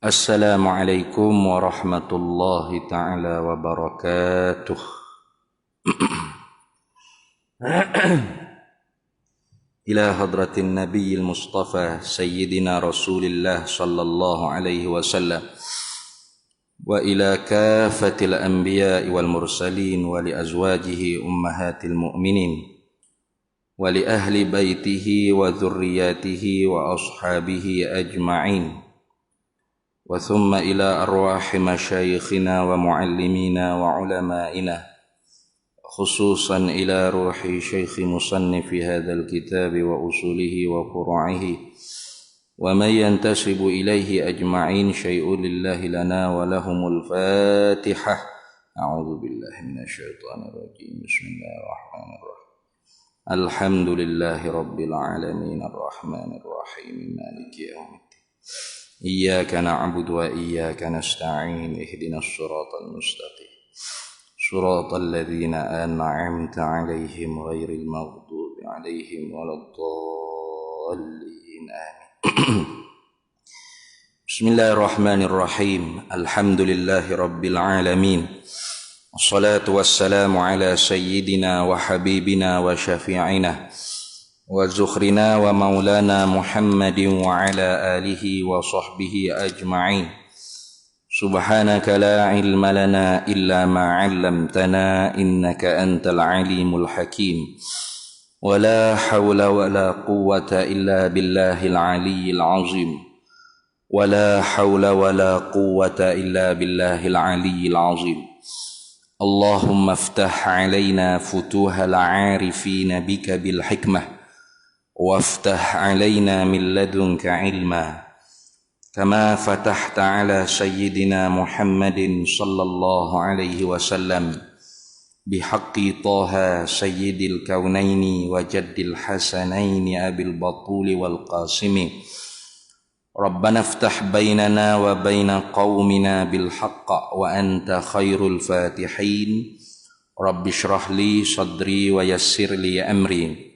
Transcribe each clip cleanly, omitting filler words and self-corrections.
Assalamualaikum warahmatullahi ta'ala wabarakatuh. Ila hadratin nabiyil mustafa sayyidina rasulillah sallallahu alaihi wasallam wa ila kafatil anbiya'i wal mursalin wa li azwajihi ummahatil mu'minin wa li ahli baitihi wa dhurriyyatihi wa ashabihi ajma'in wa thumma ila arwahi masyayikhina wa muallimina wa ulama'ina khususan ila ruhi syekhi musannifi hadzal kitab wa usulihi wa furu'ihi wa man yantasibu ilaihi ajma'in syai'un lillahi lana wa lahumul fatihah. A'udzu billahi minasyaitonir rajim. Bismillahirrahmanirrahim. Alhamdulillahi rabbil alamin arrahmanir rahim maliki yaumiddin. Iyyaka na'budu wa iyyaka nasta'in ihdinas siratal mustaqim siratal ladzina an'amta 'alaihim ghairil maghdubi 'alaihim waladdallin amin. Bismillahirrahmanirrahim. Alhamdulillahi rabbil alamin. Wassalatu wassalamu ala sayyidina wa habibina wa syafi'ina wa zukhrina wa maulana Muhammadin wa ala alihi wa sahbihi ajma'in. Subhanaka la ilma lana illa ma 'allamtana innaka antal alimul hakim. Wa la hawla wa la quwwata illa billahil aliyyil azim. Wa la hawla wa la quwwata illa billahil aliyyil azim. Allahumma iftah 'alaina futuhal 'arifin bika bil hikmah وافتح علينا من لدنك علما كما فتحت على سيدنا محمد صلى الله عليه وسلم بحق طه سيد الكونين وجد الحسنين أبي البطول والقاسم ربنا افتح بيننا وبين قومنا بالحق وأنت خير الفاتحين رب اشرح لي صدري ويسر لي أمري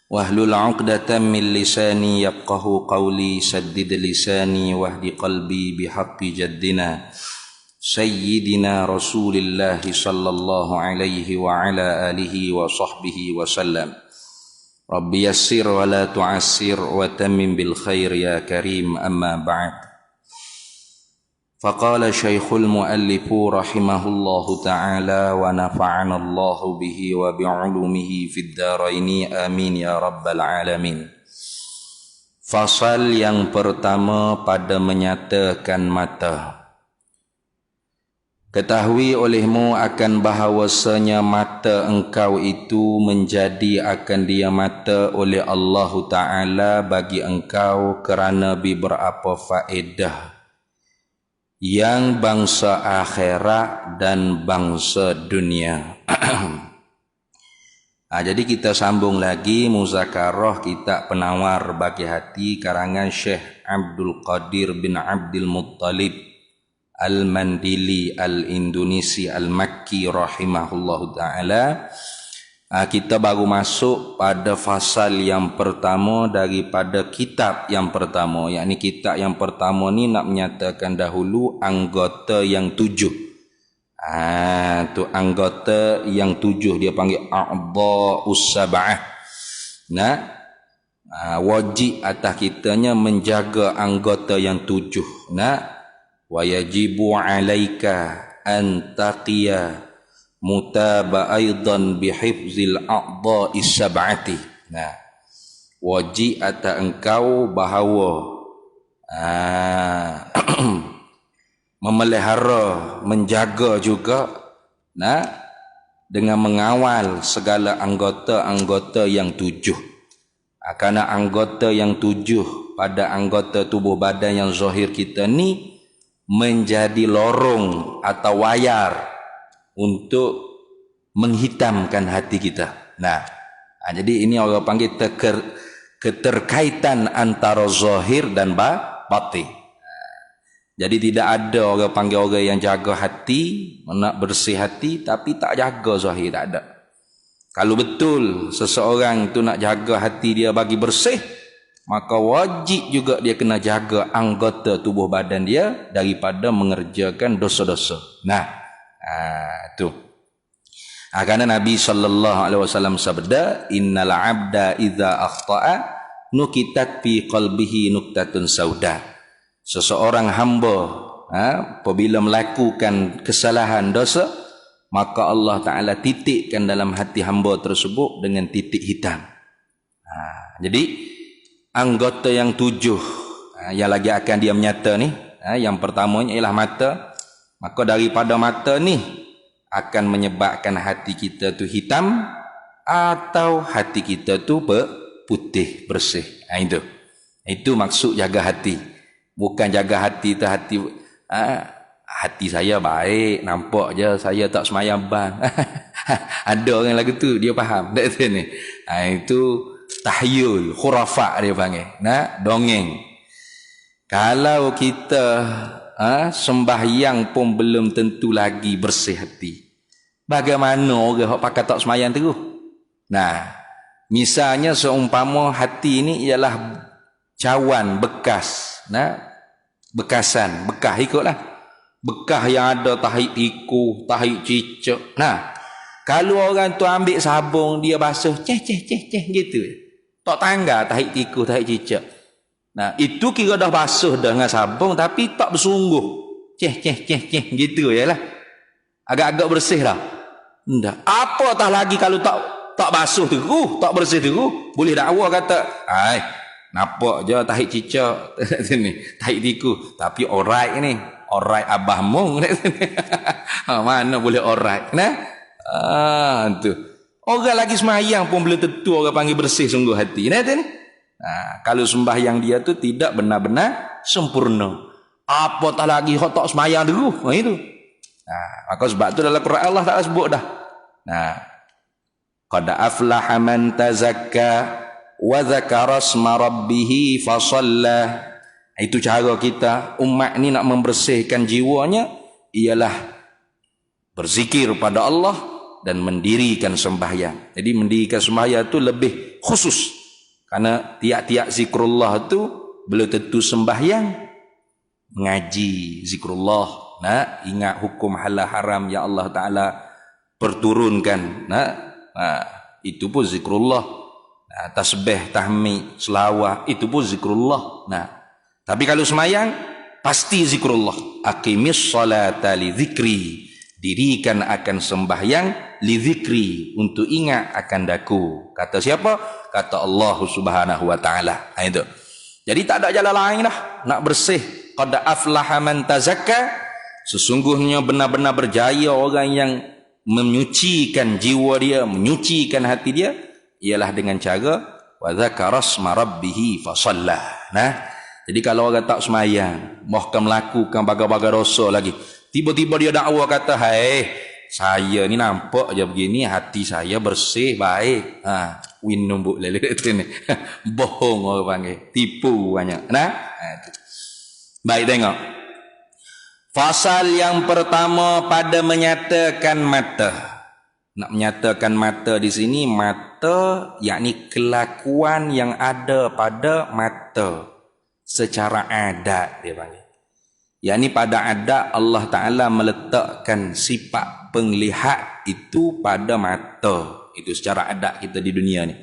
wahlul 'uqdatam min lisani yafqahu qawli saddid lisani wahdi qalbi bihaqqi jaddina sayyidina rasulillah sallallahu alaihi wa ala alihi wa sahbihi wa sallam. Rabbi yassir wa la tu'assir wa tammim bil khair ya karim, amma ba'd. Faqala syekhul muallifu rahimahullahu ta'ala wa nafa'ana Allahu bihi wa bi'ulumihi fid dharaini amin ya rabbal alamin. Fasal yang pertama pada menyatakan mata. Ketahui olehmu akan bahawasanya mata engkau itu menjadi akan dia mata oleh Allah Ta'ala bagi engkau kerana beberapa faedah yang bangsa akhirat dan bangsa dunia. Jadi kita sambung lagi muzakarah kitab Penawar Bagi Hati karangan Syekh Abdul Qadir bin Abdul Muttalib Al-Mandili Al-Indonesi Al-Makki rahimahullahu ta'ala. Kita baru masuk pada fasal yang pertama daripada kitab yang pertama. Yakni kitab yang pertama ni nak menyatakan dahulu anggota yang 7. Tu anggota yang 7 dia panggil a'dha'us sab'ah. Wajib atas kitanya menjaga anggota yang 7. Wa yajibu 'alaika an taqiya mutaba aidan bihifzil a'dha'is sab'ati. Wajib atas engkau bahawa memelihara, menjaga juga dengan mengawal segala anggota-anggota yang 7. Kerana anggota yang 7 pada anggota tubuh badan yang zahir kita ni menjadi lorong atau wayar untuk menghitamkan hati kita. Jadi ini orang panggil keterkaitan antara zahir dan batin. Jadi tidak ada orang panggil orang yang jaga hati, nak bersih hati tapi tak jaga zahir, tak ada. Kalau betul seseorang tu nak jaga hati dia bagi bersih, maka wajib juga dia kena jaga anggota tubuh badan dia daripada mengerjakan dosa-dosa. Tu. Karena Nabi SAW sabda, innal abda idza akhta'a nukitat fi qalbihi nuktatun sauda. Seseorang hamba apabila melakukan kesalahan dosa, maka Allah Ta'ala titikkan dalam hati hamba tersebut dengan titik hitam. Jadi anggota yang 7 yang lagi akan dia menyata ni, yang pertamanya ialah mata. Maka daripada mata ni akan menyebabkan hati kita tu hitam atau hati kita tu putih bersih. Itu maksud jaga hati. Bukan jaga hati tu hati saya baik, nampak je saya tak semayang bang. Ada orang lagu tu dia faham tak ni. Itu tahyul, khurafat dia panggil. Dongeng. Kalau kita sembahyang pun belum tentu lagi bersih hati, bagaimana orang hok pakai tak semayang terus? Misalnya seumpama hati ini ialah cawan bekas, bekasan, bekah ikutlah. Bekah yang ada tahi tiku, tahi cicak. Kalau orang tu ambil sabung dia basuh, ceh gitu. Tak tangga tahi tiku, tahi cicak. Itu kira dah basuh dengan sabung tapi tak bersungguh. Ceh gitu yalah. Agak-agak bersih dah. Enggak. Apatah lagi kalau tak basuh terus, tak bersih terus, boleh dakwa kata, nampak je tahi cicak ni, tahi tiku, tapi alright ni. Alright abah mung. Mana boleh alright. Tu. Orang lagi semayang pun belum tentu orang panggil bersih sungguh hati. Kalau sembahyang dia tu tidak benar-benar sempurna. Apatah lagi hok tak semayang dulu. Itu. Maka sebab tu dalam Quran Allah tak sebut dah. Qad aflaha man tazakka wa dzakara asma rabbih fa shalla. Itu cara kita umat ni nak membersihkan jiwanya ialah berzikir pada Allah dan mendirikan sembahyang. Jadi mendirikan sembahyang itu lebih khusus. Karena tiap-tiap zikrullah itu belum tentu sembahyang. Mengaji zikrullah, ingat hukum halal haram yang Allah Ta'ala perturunkan. Itu pun zikrullah. Tasbih, tahmid, selawat, itu pun zikrullah. Tapi kalau semayang pasti zikrullah. Aqimis salata li zikri. Dirikan akan sembahyang li zikri, untuk ingat akan daku. Kata siapa? Kata Allah Subhanahu wa taala. Itu. Jadi tak ada jalan lain dah nak bersih. Qad aflaha man tazakka. Sesungguhnya benar-benar berjaya orang yang menyucikan jiwa dia, menyucikan hati dia ialah dengan cara wa dzakara asma rabbih fa shalla. Jadi kalau orang tak semayang, bahkan melakukan bagai-bagai dosa lagi, tiba-tiba dia dakwa kata, saya ni nampak je begini, hati saya bersih, baik. Win numbuk lele ni. Bohong orang panggil, tipu banyak. Baik, tengok. Fasal yang pertama pada menyatakan mata. Nak menyatakan mata di sini, mata yakni kelakuan yang ada pada mata. Secara adat dia panggil. Yakni pada adat Allah Ta'ala meletakkan sifat penglihat itu pada mata. Itu secara adat kita di dunia ni.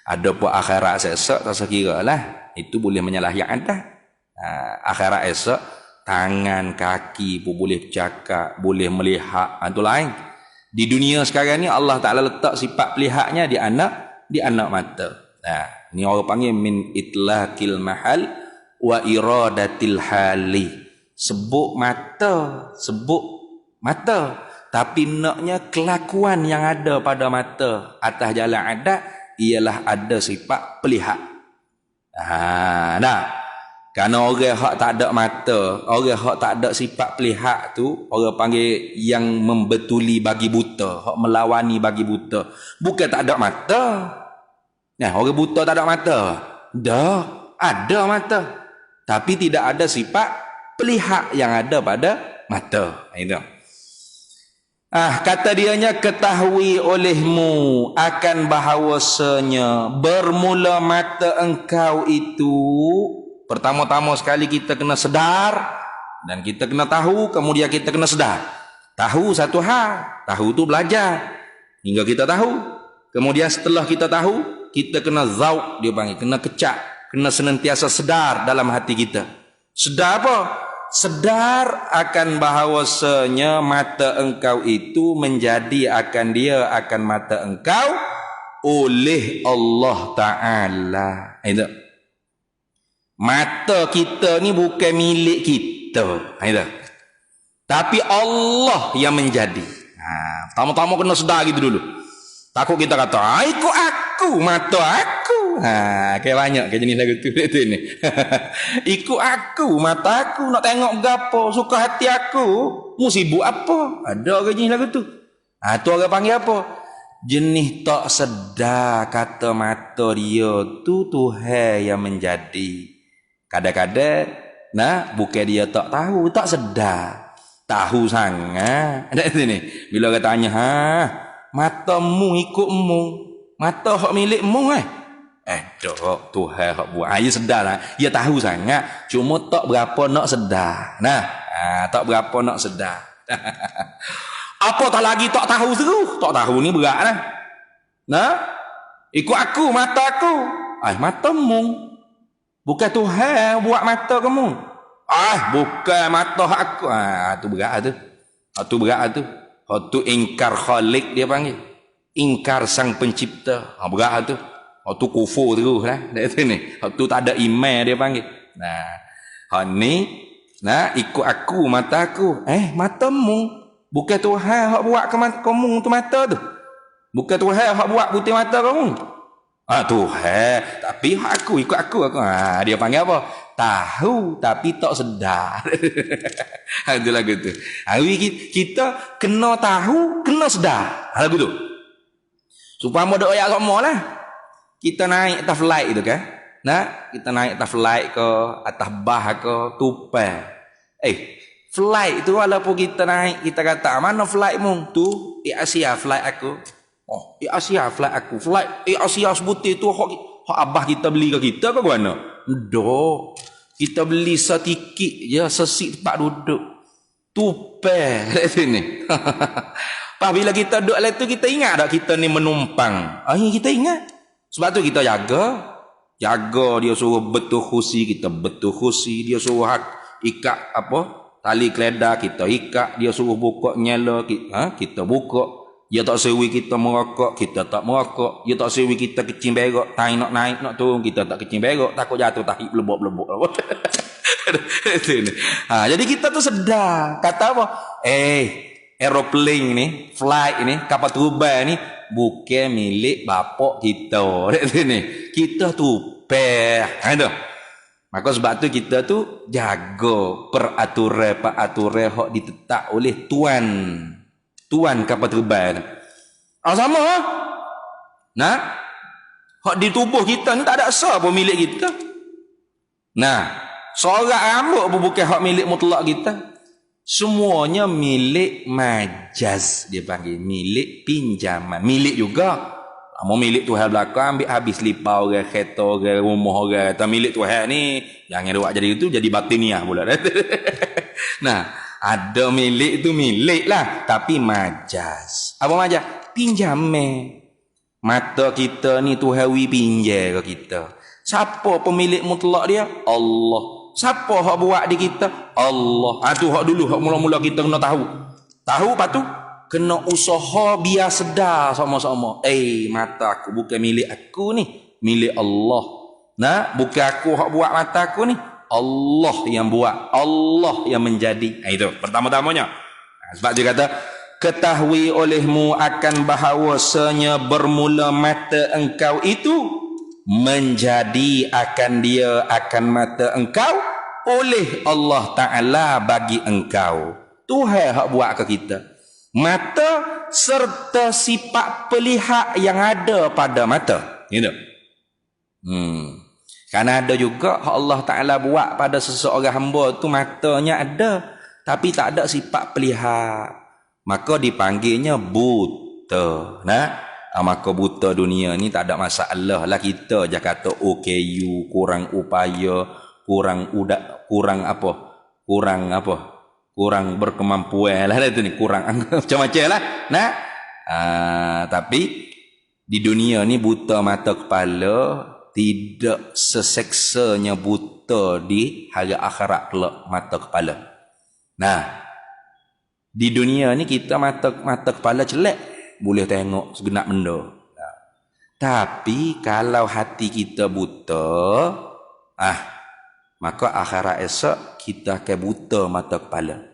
Ada pun akhirat esok tak sekira lah. Itu boleh menyalahi adat. Akhirat esok tangan, kaki pun boleh bercakap, boleh melihat. Itu lain. Di dunia sekarang ni Allah Ta'ala letak sifat pelihatnya di anak mata. Ini orang panggil min itlaqil mahal wa iradatil hali. Sebut mata, tapi naknya kelakuan yang ada pada mata atas jalan adat ialah ada sifat pelihat. Kerana orang hak tak ada mata, orang hak tak ada sifat pelihat tu, orang panggil yang membetuli bagi buta, hak melawani bagi buta. Bukan tak ada mata. Orang buta tak ada mata. Dah, ada mata. Tapi tidak ada sifat pelihak yang ada pada mata. Itu. Kata dianya, ketahui olehmu akan bahawasanya bermula mata engkau itu, pertama-tama sekali kita kena sedar dan kita kena tahu, kemudian kita kena sedar. Tahu satu hal, tahu tu belajar hingga kita tahu. Kemudian setelah kita tahu, kita kena zauk, dia panggil, kena kecak, kena senantiasa sedar dalam hati kita. Sedar apa? Sedar akan bahawasanya mata engkau itu menjadi akan mata engkau oleh Allah Ta'ala. Itu. Mata kita ni bukan milik kita. Itu. Tapi Allah yang menjadi. Pertama-tama kena sedar gitu dulu. Takut kita kata, ikut aku, mata aku. Kayak banyak kayak jenis lagu tu ni. Ikut aku, mata aku, nak tengok gapo, suka hati aku, mu sibuk apa? Ada ke jenis lagu tu? Tu orang panggil apa? Jenis tak sedar kata mata dia tu Tuhan yang menjadi. Kadang-kadang bukan dia tak tahu, tak sedar. Tahu sangat. Ada sini. Bila orang tanya, matamu ikutmu, mata hak milikmu dok Tuhan hak buat. Dia sedar lah. Dia tahu sangat, cuma tak berapa nak sedar. Tak berapa nak sedar. Apa tak lagi tak tahu terus. Tak tahu ni berat lah. Ikut aku, mata aku. Matamu. Bukan Tuhan buat mata kamu. Bukan mata aku. Tu berat tu. Tu berat tu. Tu ingkar khalik dia panggil. Ingkar sang pencipta. Berat tu. Tu kufur terus lah. Tu tak ada iman dia panggil. Ni ikut aku, mata aku. Matamu. Bukan Tuhan hak buat kamu tu mata tu. Bukan Tuhan hak buat putih mata kamu. Tuhan. Tapi aku ikut aku. Dia panggil apa? Tahu tapi tak sedar. Itu lagu tu. Kita kena tahu, kena sedar. Lagu tu. Supaya ada ayat sama lah. Kita naik atas flight itu kan. Kita naik atas flight ke, atas bah ke, tupai. Flight tu walaupun kita naik, kita kata, mana flightmu? Tu, Asia flight aku. Asia flight aku. Flight Asia sebutir tu, hak abah kita beli ke kita ke mana? Dok. Kita beli setikit je, sesit tempat duduk. Tupai kat sini. Bila kita duduk lah tu, kita ingat tak kita ni menumpang? Kita ingat. Sebab tu kita jaga dia suruh betul kursi, kita betul kursi. Dia suruh ikat tali keledar, kita ikat. Dia suruh buka nyala, kita buka. Dia tak sewi kita merokok, kita tak merokok. Dia tak sewi kita kecing berok, nak naik nak turun, kita tak kecing berok, takut jatuh tahi belebok-belebok. Jadi kita tu sedar. Kata apa? Aeroplane ni, flight ni, kapal terbang ni bukan milik bapak kita. Kita tu itu. Maka sebab tu kita tu jaga peraturan hak ditetap oleh tuan kapal terbang. Sama. Hak di tubuh kita ni tak ada asal pun milik kita. Sorak rambut pun bukan hak milik mutlak kita. Semuanya milik majaz, dia panggil, milik pinjaman, milik juga. Mau milik Tuhan belakang, ambil habis lipau orang, kereta orang, rumah orang. Tak milik Tuhan ni, jangan buat jadi itu, jadi batiniah pula. Ada milik itu milik lah, tapi majaz. Apa majaz? Pinjaman. Mata kita ni Tuhan pinjam ke kita. Siapa pemilik mutlak dia? Allah. Siapa hak buat di kita? Allah. Tu hak dulu, hak mula-mula kita kena tahu. Tahu lepas tu kena usaha biar sedar sama-sama. Mata aku bukan milik aku ni, milik Allah. Bukan aku hak buat mata aku ni, Allah yang buat, Allah yang menjadi. Itu pertama-tamanya. Sebab dia kata, ketahui olehmu akan bahawasanya bermula mata engkau itu menjadi akan mata engkau oleh Allah Ta'ala bagi engkau. Tuhan hak buat ke kita. Mata serta sifat pelihak yang ada pada mata. Gitu. Kan ada juga Allah Ta'ala buat pada seseorang hamba tu matanya ada, tapi tak ada sifat pelihak. Maka dipanggilnya buta. Maka buta dunia ni tak ada masalah lah. Kita je kata OKU, kurang upaya, kurang berkemampuan lah itu ni, kurang macam-macam lah. Tapi di dunia ni buta mata kepala tidak seseksanya buta di hari akhirat kelak mata kepala. Di dunia ni kita mata kepala celak, boleh tengok segenap benda. Tapi kalau hati kita buta, maka akhirat esok kita akan buta mata kepala.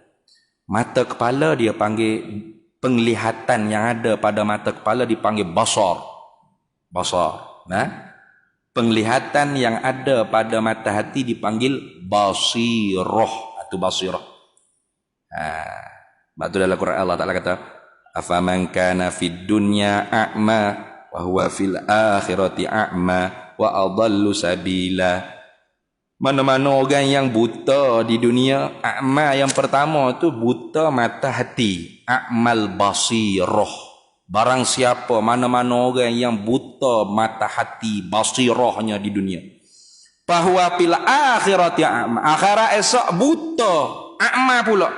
Mata kepala dia panggil, penglihatan yang ada pada mata kepala dipanggil basar. Penglihatan yang ada pada mata hati dipanggil basirah atau basirah. Sebab tu dalam Quran Allah Ta'ala kata, afaman kana fid dunya a'ma wa huwa fil akhirati a'ma wa adallu sabila. Mana-mana orang yang buta di dunia, a'ma yang pertama tu buta mata hati, a'mal basirah. Barang siapa, mana-mana orang yang buta mata hati, basirahnya di dunia, bahwa fil akhirati a'ma, akhirat esok buta, a'ma pula.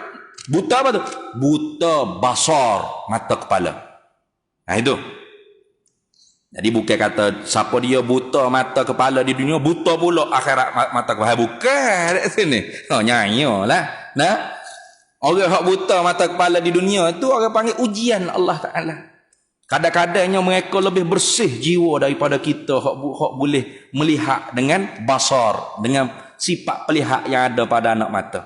Buta apa tu? Buta basar, mata kepala. Itu. Jadi bukan kata siapa dia buta mata kepala di dunia, buta pula akhirat mata kepala. Bukan di sini. Nyanyolah. Orang hak buta mata kepala di dunia tu orang panggil ujian Allah Ta'ala. Kadang-kadangnya mereka lebih bersih jiwa daripada kita hak boleh melihat dengan basar, dengan sifat pelihak yang ada pada anak mata.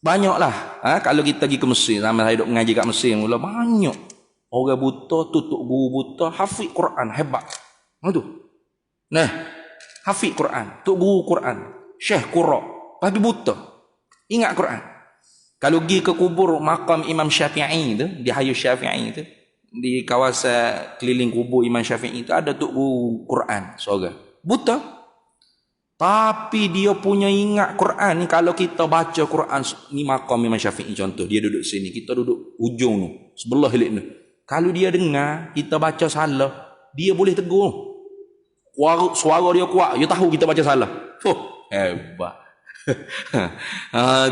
Banyaklah. Kalau kita pergi ke Mesir, sama saya duduk mengaji kat Mesir mula, banyak orang buta, tutup guru buta, hafiz Quran, hebat. Hafiz Quran, tuk guru Quran, syekh Qura, tapi buta. Ingat Quran. Kalau pergi ke kubur makam Imam Syafi'i tu, di Hayu Syafi'i tu, di kawasan keliling kubur Imam Syafi'i tu ada tuk guru Quran seorang. Buta. Tapi dia punya ingat Quran ni. Kalau kita baca Quran ni, makam Imam Syafi'i contoh, dia duduk sini, kita duduk ujung ni, sebelah hilik ni. Kalau dia dengar kita baca salah, dia boleh tegur. Suara dia kuat, dia tahu kita baca salah. Hebat.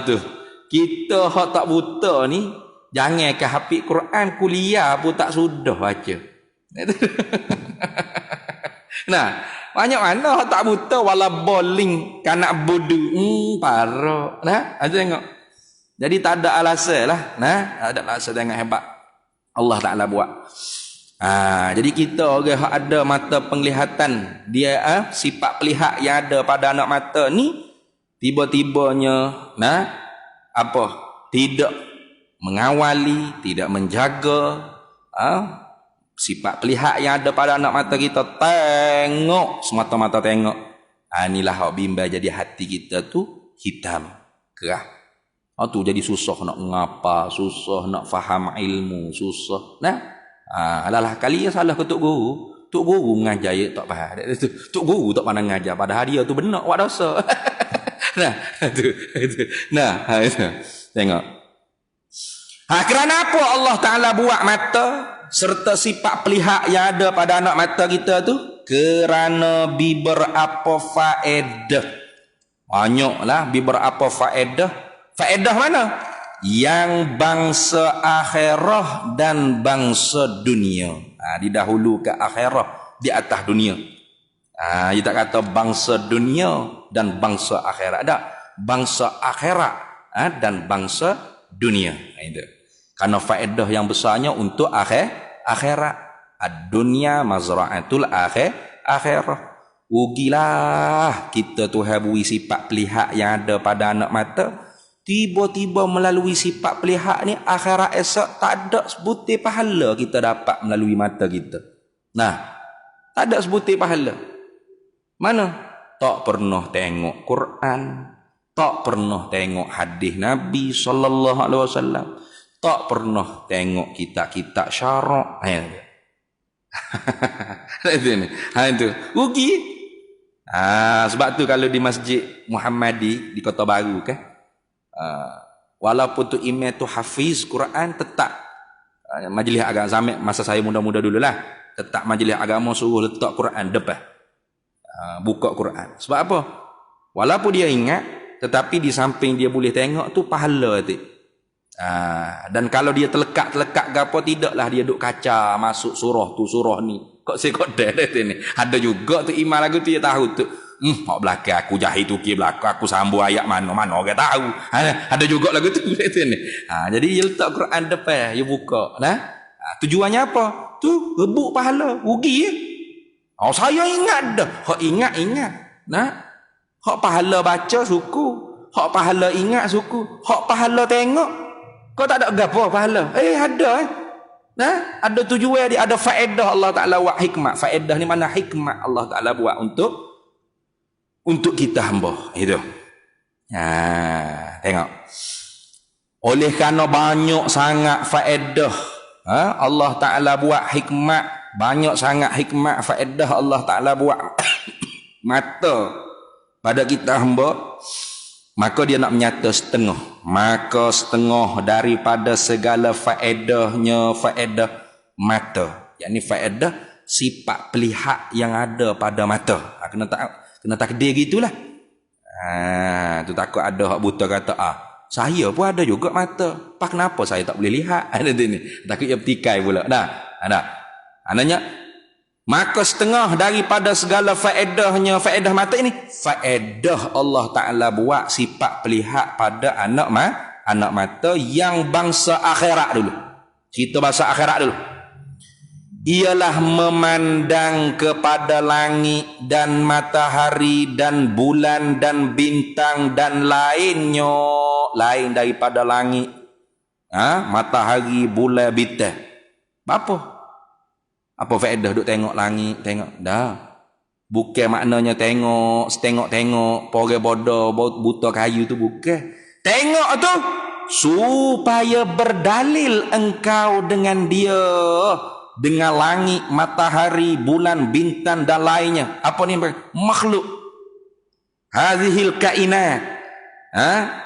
Tu. Kita hak tak buta ni, jangan ke hafiz Quran, kuliah pun tak sudah baca. Banyak mana tak buta wala bowling kanak bodoh. Parah. Tengok. Jadi tak ada alasan lah. Ada alasan, tengok hebat Allah Ta'ala buat. Jadi kita orang ada mata penglihatan, dia sifat pelihak yang ada pada anak mata ni, tiba-tibanya tidak mengawali, tidak menjaga sifat pelihak yang ada pada anak mata kita, tengok semata-mata tengok. Inilah hak bimbang jadi hati kita tu hitam, kerah. Tu jadi susah nak ngapa, susah nak faham ilmu, susah. Alah kali ya salah ke tok guru. Tok guru mengajar tak faham. Tok guru tak pandang ngajar, padahal dia tu benar buat dosa. Tengok. Kerana apa Allah Ta'ala buat mata serta sifat pelihak yang ada pada anak mata kita tu? Kerana beberapa faedah. Banyaklah beberapa faedah. Faedah mana? Yang bangsa akhirah dan bangsa dunia. Didahulu ke akhirah di atas dunia. Dia tak kata bangsa dunia dan bangsa akhirat. Ada bangsa akhirat dan bangsa dunia. Itu. Karena faedah yang besarnya untuk akhirat. Ad-dunya mazra'atul akhirah. Ugilah kita tu habui sifat pelihak yang ada pada anak mata. Tiba-tiba melalui sifat pelihak ni, akhirat esok tak ada sebutir pahala kita dapat melalui mata kita. Tak ada sebutir pahala. Mana? Tak pernah tengok Quran, tak pernah tengok hadis Nabi sallallahu alaihi wasallam, tak pernah tengok kitab-kitab syarak. Itu rugi. Sebab tu kalau di Masjid Muhammadi di Kota Baru kan, walaupun tu imam tu hafiz Quran, tetap majlis agama zaman masa saya muda-muda dululah, tetap majlis agama suruh letak Quran depan. Buka Quran. Sebab apa? Walaupun dia ingat, tetapi di samping dia boleh tengok tu pahala tu. Dan kalau dia terlekat ke apa, tidaklah dia duk kaca masuk surah tu surah ni. Kok saya kok dah ni. Ada juga tu imam lagu tu dia tahu tu. Mak belakang aku jahit tu ke belakang aku sambung ayat mana-mana orang tahu. Ada juga lagu tu ni. Jadi dia letak Quran depan, dia buka. Tujuannya apa? Tu rebut pahala, rugi ya. Saya ingat dah. Hak ingat. Hak pahala baca suku, hak pahala ingat suku, hak pahala tengok. Kau tak ada gapo pahala? Ada. Ada tujuan dia, ada faedah Allah Taala buat hikmah. Faedah ni mana hikmah Allah Taala buat untuk kita hamba. Itu. Tengok. Oleh kerana banyak sangat faedah, Allah Taala buat hikmah, banyak sangat hikmah faedah Allah Taala buat mata pada kita hamba, maka dia nak menyata setengah. Maka setengah daripada segala faedahnya faedah mata. Yakni faedah sifat pelihat yang ada pada mata. Kena takdir gitulah. Tu takut ada hak buta kata, saya pun ada juga mata. Pak kenapa saya tak boleh lihat? Ada ni. Takut dia bertikai pula. Ananya maka setengah daripada segala faedahnya faedah mata ini, faedah Allah Ta'ala buat sifat pelihat pada anak mata yang bangsa akhirat dulu. Kita bahasa akhirat dulu. Ialah memandang kepada langit dan matahari dan bulan dan bintang dan lainnya, lain daripada langit, matahari, bulan, bintang. Apa faedah duk tengok langit, tengok dah. Bukan maknanya tengok, setengok-tengok, pore bodoh, buta kayu tu bukan. Tengok tu supaya berdalil engkau dengan dia, dengan langit, matahari, bulan, bintang dan lainnya. Apa ni? Makhluk. Hazihil kainat.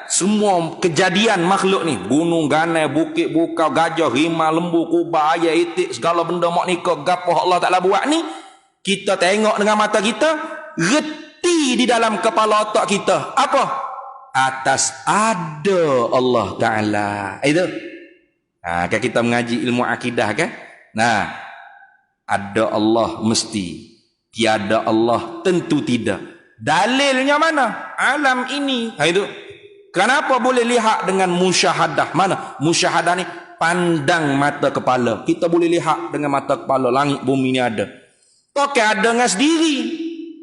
Semua kejadian makhluk ni, gunung, ganai, bukit, bukau, gajah, rimau, lembu, kubah, ayam, itik, segala benda mak nikah, gapo Allah Ta'ala buat ni, kita tengok dengan mata kita, reti di dalam kepala otak kita. Apa? Atas ada Allah Ta'ala. Itu. Kan kita mengaji ilmu akidah kan? Ada Allah mesti, tiada Allah tentu tidak. Dalilnya mana? Alam ini. Itu. Kenapa boleh lihat dengan musyahadah? Mana? Musyahadah ni pandang mata kepala. Kita boleh lihat dengan mata kepala. Langit bumi ni ada. Tokai ada dengan sendiri.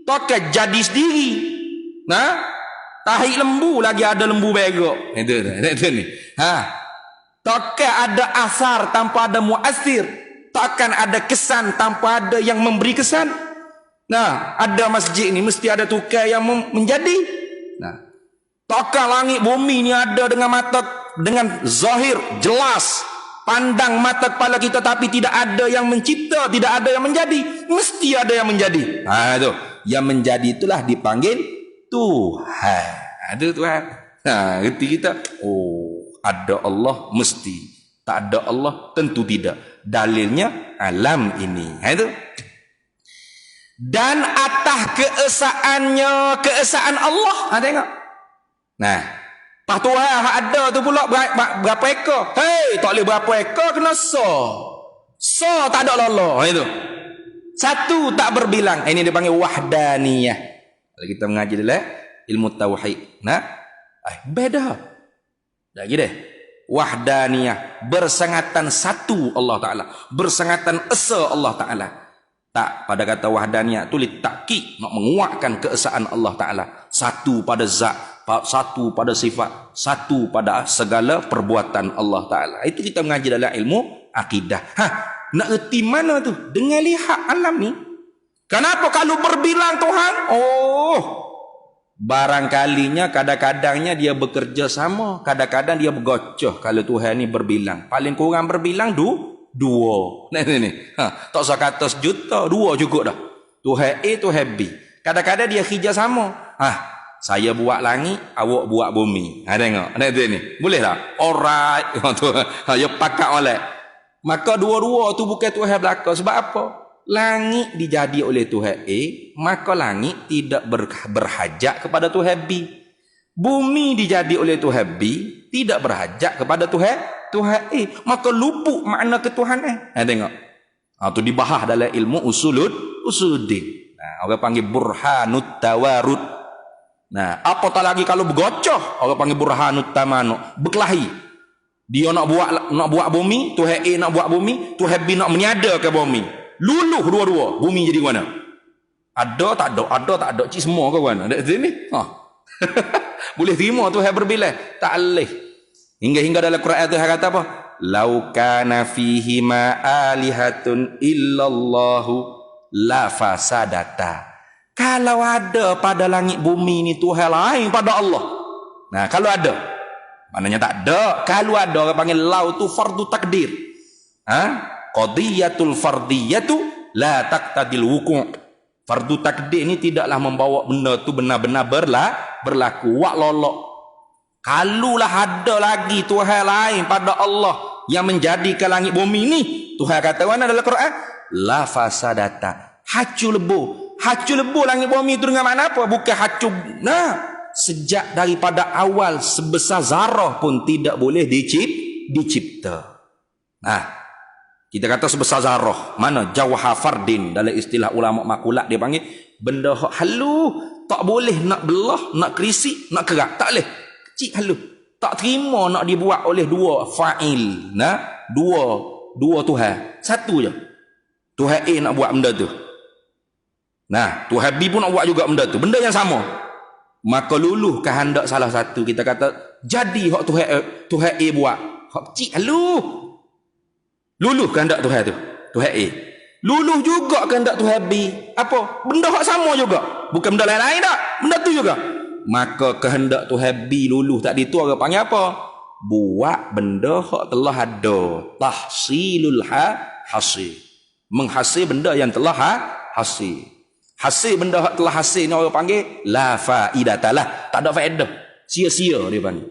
Tokai jadi sendiri. Tahi lembu lagi ada lembu begok. Itu ni. Tokai ada asar tanpa ada muasir. Takkan ada kesan tanpa ada yang memberi kesan. Ada masjid ni mesti ada tukar yang menjadi. Takkan langit bumi ni ada dengan mata, dengan zahir jelas, pandang mata kepala kita, tapi tidak ada yang mencipta, tidak ada yang menjadi. Mesti ada yang menjadi. Itu yang menjadi itulah dipanggil Tuhan. Ada Tuhan. Reti kita, ada Allah mesti, tak ada Allah tentu tidak. Dalilnya alam ini. Itu. Dan atas keesaan Allah. Tengok. Pak Tuhan ada tu pula berapa ekor? Tak boleh berapa ekor, kena so tak ada lolo. Itu. Satu tak berbilang. Ini dipanggil wahdaniyah. Kalau kita mengaji dalam ilmu tauhid. Beda. Lagi deh. Wahdaniyah, bersangatan satu Allah Ta'ala, bersangatan esa Allah Ta'ala. Tak, pada kata wahdaniyah tu litakid, nak menguatkan keesaan Allah Ta'ala. Satu pada zat, satu pada sifat, satu pada segala perbuatan Allah Ta'ala. Itu kita mengaji dalam ilmu akidah. Nak erti mana tu? Dengan lihat alam ni. Kenapa kalau berbilang Tuhan? Barangkalinya kadang-kadangnya dia bekerja sama, kadang-kadang dia bergocoh. Kalau Tuhan ni berbilang, paling kurang berbilang dua. Ni. Tak usah kata sejuta, dua cukup dah. Tuhan A, Tuhan B. Kadang-kadang dia kerja sama. Saya buat langit, awak buat bumi. Tengok. Ada tu ni. Boleh tak? Alright. Ya pakat oleh. Maka dua-dua tu bukan Tuhan belaka. Sebab apa? Langit dijadi oleh Tuhan A, maka langit tidak berhajat kepada Tuhan B. Bumi dijadi oleh Tuhan B, tidak berhajat kepada Tuhan A. Maka luput makna ketuhanan. Tengok. Tu dibahas dalam ilmu usuluddin. Orang panggil burhanut tawarud. Apatah lagi kalau bergocoh, orang panggil burhanut tamanu, berkelahi. Dia nak buat bumi, Tuhan A nak buat bumi, Tuhan B nak meniadakan bumi. Luluh dua-dua, bumi jadi mana? Ada tak ada, cik semua ke mana? Ada sini. Boleh terima Tuhan berbilang? Tak boleh. Hingga dalam Quran Tuhan kata apa? Lau kana fihi ma alihatun illallahu la fasadata. Kalau ada pada langit bumi ni Tuhan lain pada Allah. Kalau ada. Maknanya tak ada. Kalau ada, orang panggil lau tu fardu takdir. Qadiyatul fardiyatu la taqtadil wuku'. Fardu takdir ni tidaklah membawa benda tu benar-benar berlaku. Wak lolok. Kalulah ada lagi Tuhan lain pada Allah yang menjadikan langit bumi ni, Tuhan kata mana dalam Quran? La fasadata. Hancur lebur langit bumi itu dengan mana apa? Bukan hancur. Sejak daripada awal sebesar zarah pun tidak boleh dicipta. Kita kata sebesar zarah. Mana? Jawhar fardin. Dalam istilah ulama makulat dia panggil benda halu. Tak boleh nak belah, nak kerisik, nak kerak. Tak boleh. Kecil halu. Tak terima nak dibuat oleh dua fa'il. Dua Tuhan. Satu je. Tuhan A nak buat benda tu. Tuhan B pun nak buat juga benda tu. Benda yang sama. Maka luluh kehendak salah satu. Kita kata jadi hak Tuhan A buat. Hak kecil halu. Luluh kehendak Tuhan tu, Tuhan A. Luluh juga kehendak Tuhan B. Apa? Benda hak sama juga. Bukan benda lain-lain tak. Benda tu juga. Maka kehendak Tuhan B luluh tadi tu orang panggil apa? Buat benda hak telah ada. Tahsilul hasil. Menghasil benda yang telah hasil. Hasil benda hak telah hasil ni orang panggil la faidatalah. Tak ada faedah. Sia-sia dia panggil.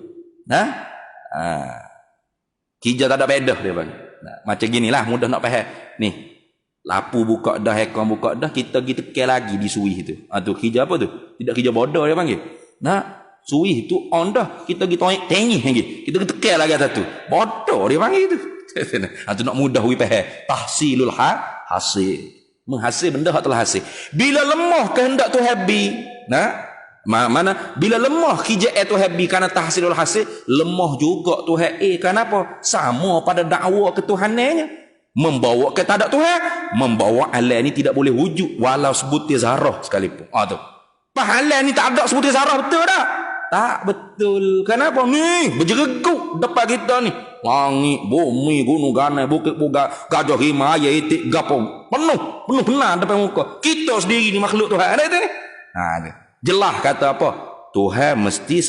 Kerja tak ada faedah dia panggil. Macam ginilah mudah nak faham. Ni. Lapu buka dah, hekon buka dah, kita tekan lagi di suih tu. Tu kerja apa tu? Tidak kerja bodoh dia panggil. Suih tu on dah, kita tengih lagi. Kita tekan lagi atas tu. Bodoh dia panggil tu. Tu nak mudah we faham. Tahsilul hasil. Menghasil benda hak telah hasil. Bila lemah kehendak Tuhan B, mana bila lemah kerja Tuhan B kerana tahsilul hasil, lemah juga Tuhan A. Kenapa? Sama pada dakwa ketuhanannya. Membawa ke tak ada Tuhan, membawa alam ni tidak boleh wujud walau sebutir zarah sekalipun. Tu. Pahala ni tak ada sebutir zarah, betul tak? Tak betul. Kenapa ni? Berjereguk depan kita ni. Langit, bumi, gunung ganai, bukit buga, gajah Himalaya, itik, gapo. Penuh benar depan muka. Kita sendiri ni makhluk Tuhan. Ada itu ni? Jelas kata apa? Tuhan mesti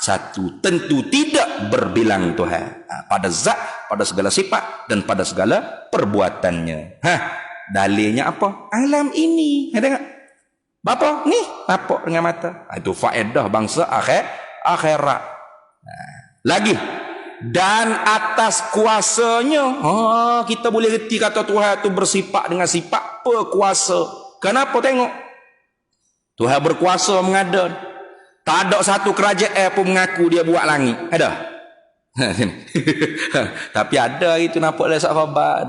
satu. Tentu tidak berbilang Tuhan. Pada zat, pada segala sifat dan pada segala perbuatannya. Dalilnya apa? Alam ini. Tengok. Bapa ni nampak dengan mata. Itu faedah bangsa akhirat. Lagi. Dan atas kuasanya, kita boleh reti kata Tuhan itu bersifat dengan sifat berkuasa. Kenapa? Tengok. Tuhan berkuasa mengada. Tak ada satu kerajaan pun mengaku dia buat langit. Ada? Tapi ada itu nampak dalam sahabat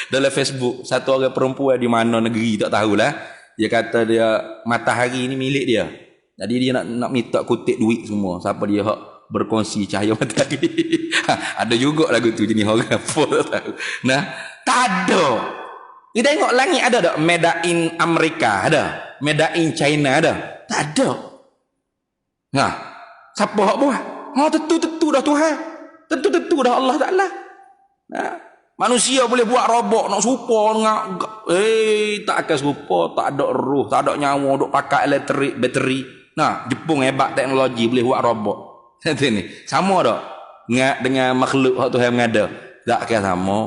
dalam Facebook. Satu orang perempuan di mana negeri tak tahulah. Dia kata dia matahari ni milik dia. Jadi dia nak minta kutip duit semua. Siapa dia hak berkongsi cahaya matahari. Ada juga lagu tu jenis orang apa tak tahu. Tak ada. Dia tengok langit ada tak? Made in Amerika ada. Made in China ada. Tak ada. Siapa hak buat? Tentu dah Tuhan. Tentu dah Allah Ta'ala. Manusia boleh buat robot nak serupa dengan tak akan serupa, tak ada roh, tak ada nyawa, duk pakai elektrik, bateri. Jepun hebat teknologi boleh buat robot. Ni sama tak? Dengan makhluk hak Tuhan mengada. Tak akan sama.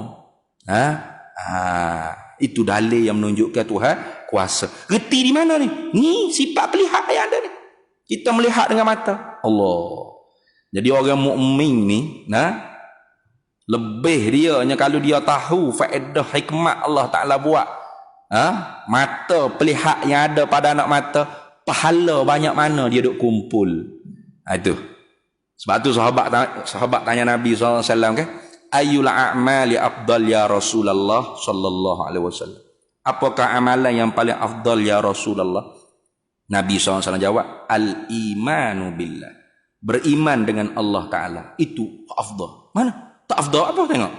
Itu dalil yang menunjukkan Tuhan kuasa. Reti di mana ni? Ni sifat pelihat yang ada ni. Kita melihat dengan mata Allah. Jadi orang mukmin ni, lebih dianya kalau dia tahu faedah hikmat Allah Ta'ala buat. Mata pelihat yang ada pada anak mata, pahala banyak mana dia duk kumpul. Itu. Sebab tu sahabat tanya Nabi SAW kan, ayyul a'mali afdal ya Rasulullah sallallahu alaihi wasallam. Apakah amalan yang paling afdal ya Rasulullah? Nabi SAW jawab, al-imanu billah. Beriman dengan Allah Ta'ala. Itu afdal. Mana? Tak afdal apa tengok?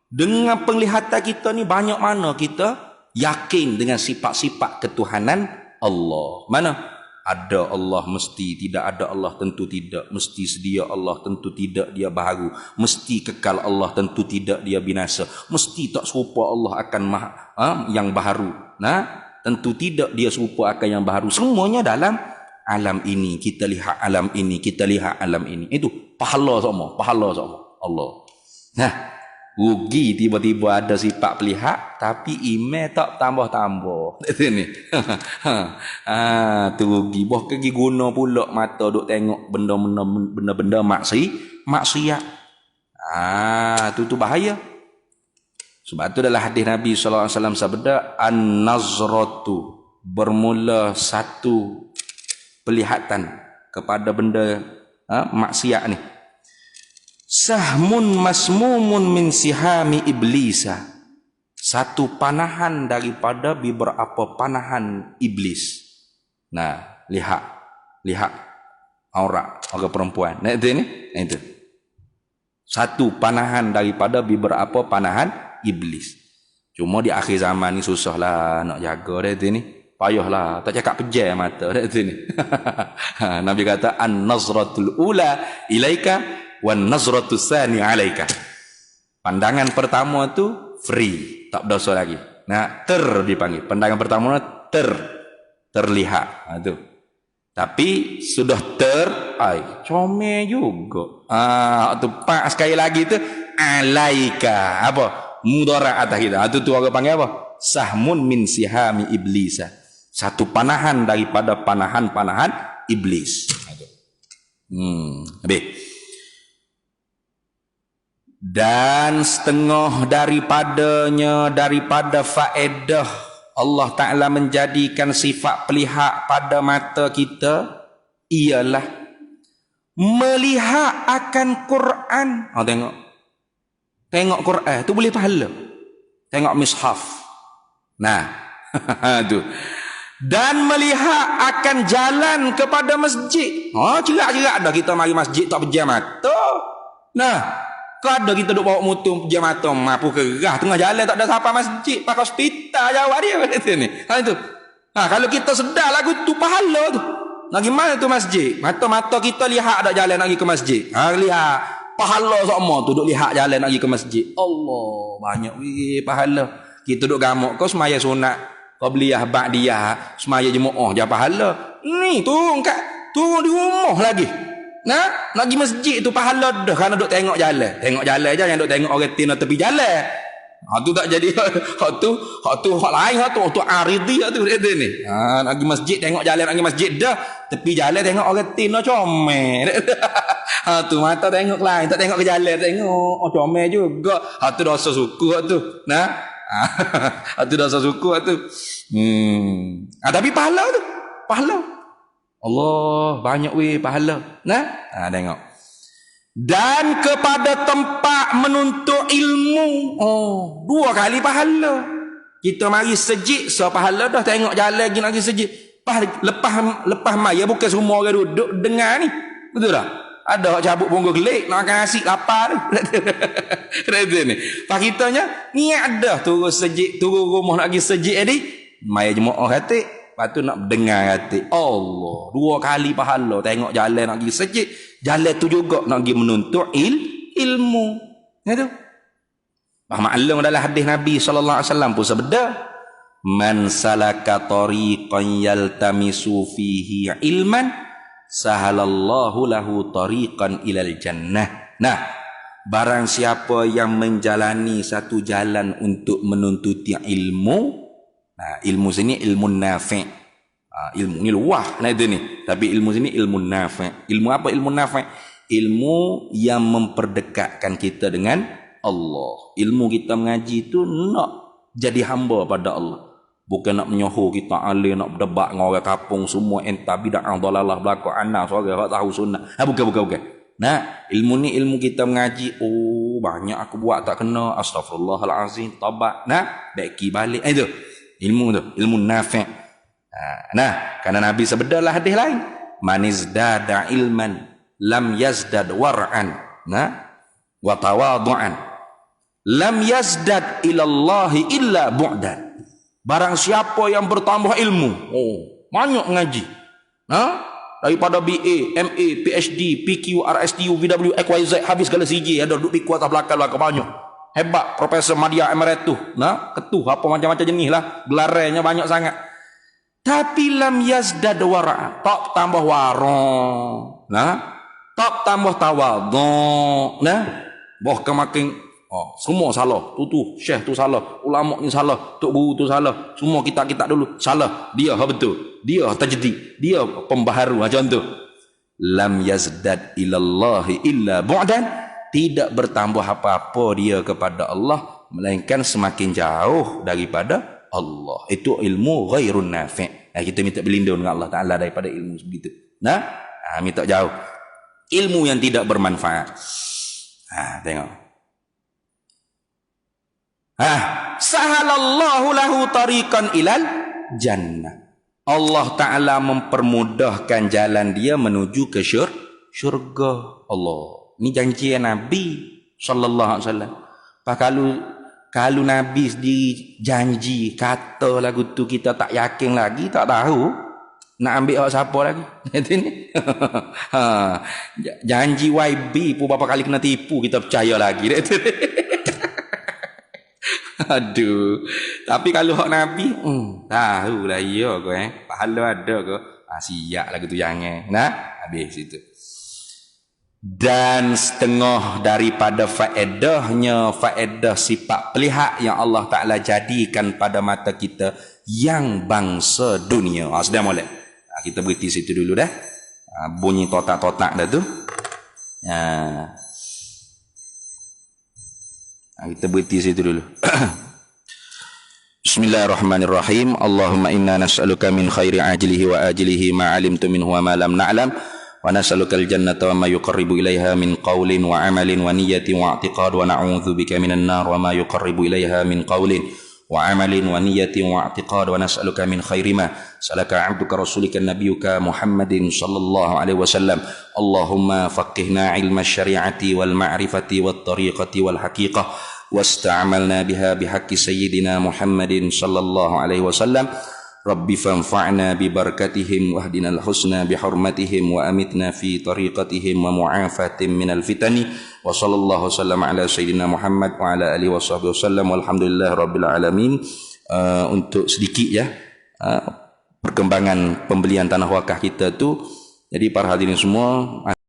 Dengan penglihatan kita ni banyak mana kita yakin dengan sifat-sifat ketuhanan Allah. Mana? Ada Allah mesti, tidak ada Allah tentu tidak. Mesti sedia Allah tentu tidak, dia baharu. Mesti kekal Allah tentu tidak, dia binasa. Mesti tak serupa Allah akan yang baharu. Tentu tidak dia serupa akan yang baharu. Semuanya dalam alam ini. Kita lihat alam ini, kita lihat alam ini. Itu pahala semua, Allah. Rugi tiba-tiba ada sifat pelihat tapi iman tak tambah-tambah. Sini. Tu rugi. Boh pergi guna pula mata duk tengok benda-benda maksiat. Tu bahaya. Sebab tu dalam hadis Nabi sallallahu alaihi wasallam sabda, an-nazratu, bermula satu pelihatan kepada benda maksiat ni, sahmun masmumun min sihami iblisa, satu panahan daripada beberapa panahan iblis. Lihat aurat orang perempuan. Itu. Satu panahan daripada beberapa panahan iblis. Cuma di akhir zaman ni susahlah nak jaga dia ni. Payahlah, tak cakap pejam mata dia ni. Nabi kata an-nazratul ula ilaika wan nazratu tsani alaika. Pandangan pertama tu free, tak berdosa lagi. Dipanggil. Pandangan pertama terlihat. Tu. Tapi sudah comel juga. Tu pak sekali lagi tu alaika. Apa? Mudhara atas kita. Tu orang panggil apa? Sahmun min sihami iblisa. Satu panahan daripada panahan-panahan iblis. Habis. Dan setengah daripada faedah Allah Ta'ala menjadikan sifat pelihat pada mata kita ialah melihat akan Quran. Tengok Quran tu boleh pahala. Tengok mishaf. Tu. Dan melihat akan jalan kepada masjid. Cerak-cerak dah kita mari masjid tak pejam mata. Kada kita duk bawa motor pejam mata, mampu kerah tengah jalan tak ada siapa masjid, pakai hospital jawab dia kata ni. Itu. Kalau kita sedar lagu tu pahala tu. Lagi mana tu masjid? Mata-mata kita lihat dak jalan nak pergi ke masjid. Lihat pahala semua tu duk lihat jalan nak pergi ke masjid. Allah, banyak pahala. Kita duk gamak kau semaya sunat, qabliyah ba'diyah, semaya jemaah je pahala. Ni tu di rumah lagi. Nak pergi masjid tu pahala dah kerana duk tengok jalan. Tengok jalan je, yang duk tengok orang tina tepi jalan. Tu tak jadi hak lain tu aridi tu dia ni. Nak pergi masjid tengok jalan, nak pergi masjid dah, tepi jalan tengok orang tina comel. Tu mata tengok lain, tak tengok ke jalan, tengok comel juga. Tu dosa suku tu. Tu dosa suku tu. Tapi pahala tu. Pahala. Allah banyak pahala. Tengok. Dan kepada tempat menuntut ilmu. 2 kali pahala. Kita mari sejid pahala dah, tengok jalan lagi nak pergi sejid. Lepas mai bukan semua orang duduk dengar ni. Betul tak? Ada hak cabut punggung gelik nak makan nasi lapar ni. Ni. Pak kitanya niat dah turun rumah nak pergi sejid tadi. Mai jemaah kata lepas tu nak dengar kata Allah 2 kali pahala. Tengok jalan nak pergi sejid, jalan tu juga nak pergi menuntut ilmu. Itu maklum dalam hadis Nabi sallallahu alaihi wasallam pun sabda, man salaka tariqan yaltamisu fihi ilman sahalallahu lahu tariqan ilal jannah. Barang siapa yang menjalani satu jalan untuk menuntuti ilmu, Nah, ilmu sini ilmu nafi'. Ilmu ni luah nah itu ni. Tapi ilmu sini ilmu nafi'. Ilmu apa ilmu nafi'? Ilmu yang memperdekatkan kita dengan Allah. Ilmu kita mengaji itu nak jadi hamba pada Allah. Bukan nak menyohor kita alim, nak berdebat dengan orang kampung semua entah bid'ah dalalah belaka anak seorang tak tahu sunnah. Bukan. Nah, ilmu ni ilmu kita mengaji. Oh, banyak aku buat tak kena. Astaghfirullahalazim, taubat. Nah, baiki balik. Itu ilmu tu, ilmu nafi'. Nah, karena Nabi sebedalah hadis lain. Man izdada ilman lam yazdad war'an. Nah, wa tawadu'an. Lam yazdad ilallahi illa bu'dan. Barang siapa yang bertambah ilmu, banyak ngaji. Daripada BA, MA, PhD, PQ, RSTU, VW, XYZ, habis segala CJ, ada duduk di kuasa belakang banyak. Hebat, Profesor Madya Emeritus. Ketuh, apa macam-macam jenis lah. Gelarnya banyak sangat. Tapi lam yazdad wara, tak tambah warang. Tak tambah tawadhu. Bahkan makin semua salah. Tu syekh tu salah, ulama ni salah, tok guru tu salah. Semua kita dulu salah. Dia betul. Dia tajdid. Dia pembaharu macam tu. Lam yazdad ilallahi illa bu'dan. Tidak bertambah apa-apa dia kepada Allah melainkan semakin jauh daripada Allah. Itu ilmu ghairun nafi'. Kita minta berlindung dengan Allah Ta'ala daripada ilmu begitu. Minta jauh. Ilmu yang tidak bermanfaat. Tengok. Sahalallahu lahu tariqan ilal jannah. Allah Ta'ala mempermudahkan jalan dia menuju ke syurga Allah. Ini janji Nabi sallallahu alaihi wasallam. Kalau Nabi sendiri janji kata lagu tu kita tak yakin lagi, tak tahu nak ambil awak siapa lagi. Janji YB pun berapa kali kena tipu kita percaya lagi. Aduh. Tapi kalau hak Nabi, tahulah iya kau pahala ada kau. Siap lagu tu jangan. Habis itu. Dan setengah daripada faedahnya, faedah sifat pelihat yang Allah Ta'ala jadikan pada mata kita yang bangsa dunia. Sudah mulai. Kita berhenti situ dulu dah. Bunyi totak-totak dah tu. Kita berhenti situ dulu. Bismillahirrahmanirrahim. Allahumma inna nas'aluka min khairi ajlihi wa ajlihi ma 'alimtu minhu wa ma lam na'lam. Wa nas'alukal jannata wa ma yuqarribu ilaiha min qawlin wa 'amalin wa niyyatin wa i'tiqad wa na'udzubika minan nar wa ma yuqarribu ilaiha min qawlin wa 'amalin wa niyyatin wa i'tiqad wa nas'aluka min khairi ma salaka 'abduka rasulika nabiyyuka Muhammadin sallallahu alaihi wasallam. Allahumma faqihna 'ilma syari'ati wal ma'rifati wat tariqati wal haqiqah wasta'malna biha bihaqqi sayyidina Muhammadin sallallahu alaihi wasallam. Rabbi fanfa'na bi barakatihim wahdinal husna bi hurmatihim wa amitna fi tariqatihim wa mu'afatin minal fitani wa sallallahu wasallam ala sayyidina Muhammad wa ala alihi washabbihi wasallam walhamdulillahi rabbil alamin. Untuk sedikit perkembangan pembelian tanah wakaf kita tu. Jadi para hadirin semua